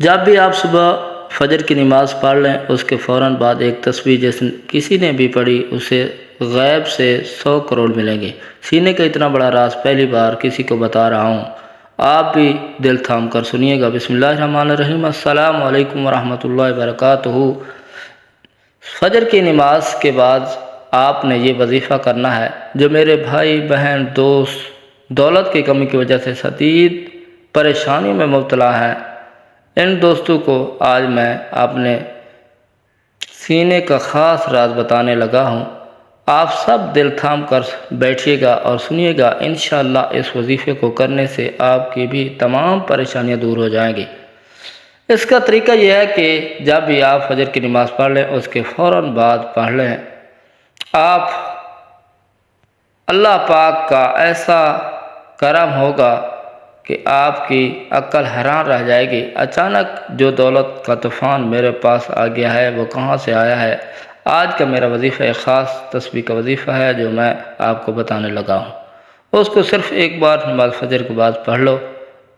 جب بھی آپ صبح فجر کی نماز پڑھ لیں اس کے فوراً بعد ایک تسبیح جیسے کسی نے بھی پڑھی اسے غیب سے 100 کروڑ ملیں گے۔ سینے کا اتنا بڑا راز پہلی بار کسی کو بتا رہا ہوں، آپ بھی دل تھام کر سنیے گا۔ بسم اللہ الرحمن الرحیم۔ السلام علیکم ورحمۃ اللہ وبرکاتہ۔ فجر کی نماز کے بعد آپ نے یہ وظیفہ کرنا ہے۔ جو میرے بھائی بہن دوست دولت کی کمی کی وجہ سے شدید پریشانی میں مبتلا ہیں، ان دوستوں کو آج میں اپنے سینے کا خاص راز بتانے لگا ہوں۔ آپ سب دل تھام کر بیٹھیے گا اور سنیے گا۔ انشاءاللہ اس وظیفے کو کرنے سے آپ کی بھی تمام پریشانیاں دور ہو جائیں گی۔ اس کا طریقہ یہ ہے کہ جب بھی آپ فجر کی نماز پڑھ لیں اس کے فوراً بعد پڑھ لیں۔ آپ اللہ پاک کا ایسا کرم ہوگا کہ آپ کی عقل حیران رہ جائے گی۔ اچانک جو دولت کا طوفان میرے پاس آ گیا ہے وہ کہاں سے آیا ہے؟ آج کا میرا وظیفہ ایک خاص تسبیح کا وظیفہ ہے جو میں آپ کو بتانے لگا ہوں۔ اس کو صرف ایک بار نماز فجر کے بعد پڑھ لو،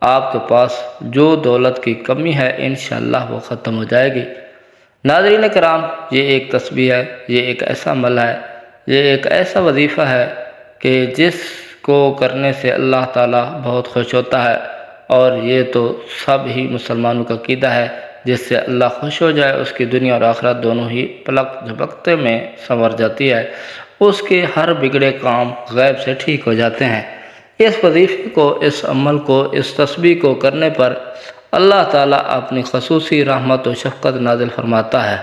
آپ کے پاس جو دولت کی کمی ہے انشاءاللہ وہ ختم ہو جائے گی۔ ناظرین کرام، یہ ایک تسبیح ہے، یہ ایک ایسا عمل ہے، یہ ایک ایسا وظیفہ ہے کہ جس کو کرنے سے اللہ تعالیٰ بہت خوش ہوتا ہے، اور یہ تو سب ہی مسلمانوں کا عقیدہ ہے۔ جس سے اللہ خوش ہو جائے اس کی دنیا اور آخرت دونوں ہی پلک جھپکتے میں سنور جاتی ہے، اس کے ہر بگڑے کام غیب سے ٹھیک ہو جاتے ہیں۔ اس وظیفے کو، اس عمل کو، اس تسبیح کو کرنے پر اللہ تعالیٰ اپنی خصوصی رحمت و شفقت نازل فرماتا ہے۔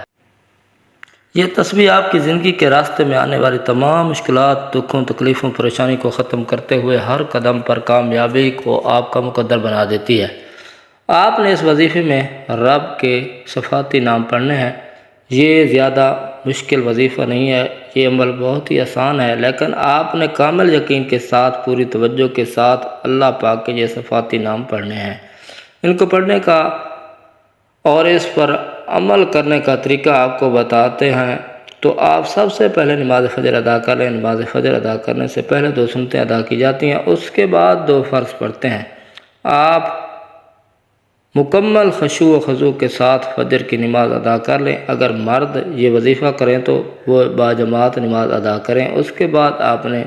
یہ تسبیح آپ کی زندگی کے راستے میں آنے والی تمام مشکلات، دکھوں، تکلیفوں، پریشانی کو ختم کرتے ہوئے ہر قدم پر کامیابی کو آپ کا مقدر بنا دیتی ہے۔ آپ نے اس وظیفے میں رب کے صفاتی نام پڑھنے ہیں۔ یہ زیادہ مشکل وظیفہ نہیں ہے، یہ عمل بہت ہی آسان ہے، لیکن آپ نے کامل یقین کے ساتھ، پوری توجہ کے ساتھ اللہ پاک کے یہ صفاتی نام پڑھنے ہیں۔ ان کو پڑھنے کا اور اس پر عمل کرنے کا طریقہ آپ کو بتاتے ہیں۔ تو آپ سب سے پہلے نماز فجر ادا کر لیں۔ نماز فجر ادا کرنے سے پہلے 2 سنتیں ادا کی جاتی ہیں، اس کے بعد 2 فرض پڑھتے ہیں۔ آپ مکمل خشوع و خضوع کے ساتھ فجر کی نماز ادا کر لیں۔ اگر مرد یہ وظیفہ کریں تو وہ باجماعت نماز ادا کریں۔ اس کے بعد آپ نے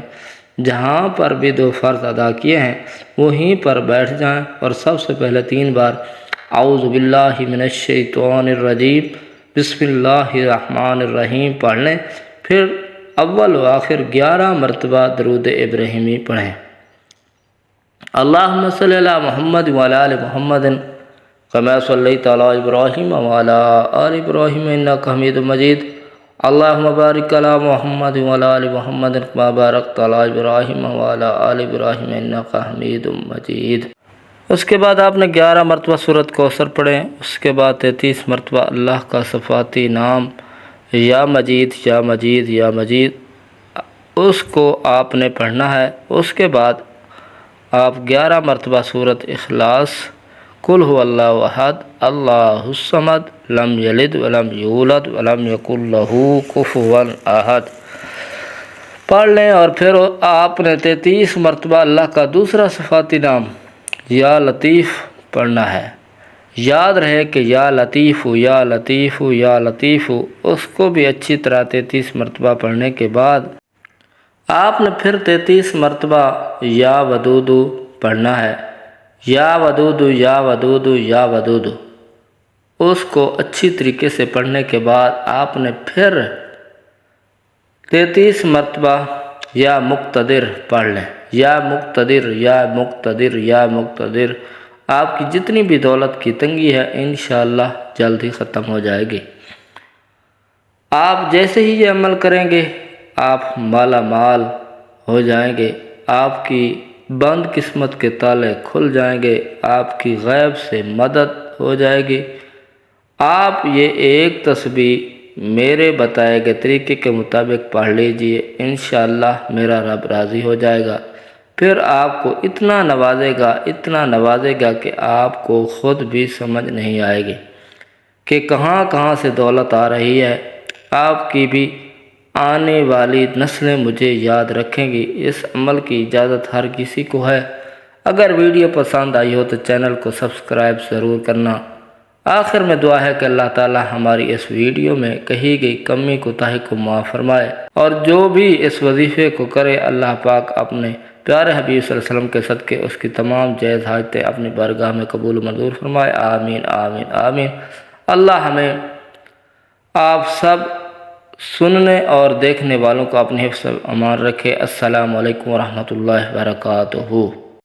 جہاں پر بھی 2 فرض ادا کیے ہیں وہیں پر بیٹھ جائیں اور سب سے پہلے 3 بار اعوذ باللہ من الشیطان الرجیم بسم اللہ الرحمن الرحیم پڑھ لیں۔ پھر اول و آخر 11 مرتبہ درود ابراہیمی پڑھیں۔ اللہم صلی علی محمد وعلی آل محمد کما صلیت علی ابراہیم وعلی آل ابراہیم انک حمید مجید۔ اللہم بارک علی محمد وعلی آل محمد کما بارکت علی ابراہیم وعلی آل ابراہیم انک حمید مجید۔ اس کے بعد آپ نے 11 مرتبہ سورۃ کوثر پڑھیں۔ اس کے بعد 33 مرتبہ اللہ کا صفاتی نام یا مجید یا مجید یا مجید، اس کو آپ نے پڑھنا ہے۔ اس کے بعد آپ 11 مرتبہ سورۃ اخلاص، قل هو اللہ احد اللہ الصمد لم یلد ولم یولد ولم یکن لہ کفوا احد پڑھ لیں، اور پھر آپ نے 33 مرتبہ اللہ کا دوسرا صفاتی نام یا لطیف پڑھنا ہے۔ یاد رہے کہ یا لطیف یا لطیف یا لطیف، اس کو بھی اچھی طرح 33 مرتبہ پڑھنے کے بعد آپ نے پھر 33 مرتبہ یا ودود پڑھنا ہے۔ یا ودود یا ودود یا ودود، اس کو اچھی طریقے سے پڑھنے کے بعد آپ نے پھر 33 مرتبہ یا مقتدر پڑھ لیں۔ یا مقتدر یا مقتدر یا مقتدر، آپ کی جتنی بھی دولت کی تنگی ہے انشاءاللہ جلد ہی ختم ہو جائے گی۔ آپ جیسے ہی یہ عمل کریں گے آپ مالا مال ہو جائیں گے، آپ کی بند قسمت کے تالے کھل جائیں گے، آپ کی غیب سے مدد ہو جائے گی۔ آپ یہ ایک تسبیح میرے بتائے گئے طریقے کے مطابق پڑھ لیجئے، انشاءاللہ میرا رب راضی ہو جائے گا۔ پھر آپ کو اتنا نوازے گا کہ آپ کو خود بھی سمجھ نہیں آئے گی کہ کہاں کہاں سے دولت آ رہی ہے۔ آپ کی بھی آنے والی نسلیں مجھے یاد رکھیں گی۔ اس عمل کی اجازت ہر کسی کو ہے۔ اگر ویڈیو پسند آئی ہو تو چینل کو سبسکرائب ضرور کرنا آخر میں دعا ہے کہ اللہ تعالی ہماری اس ویڈیو میں کہی گئی کمی کوتاہی کو معاف فرمائے، اور جو بھی اس وظیفے کو کرے اللہ پاک اپنے پیارے حبیب صلی اللہ علیہ وسلم کے صدقے اس کی تمام جائز حاجتیں اپنی بارگاہ میں قبول و منظور فرمائے۔ آمین آمین آمین۔ اللہ ہمیں آپ سب سننے اور دیکھنے والوں کو اپنے حفظ و امان رکھے۔ السلام علیکم ورحمۃ اللہ وبرکاتہ۔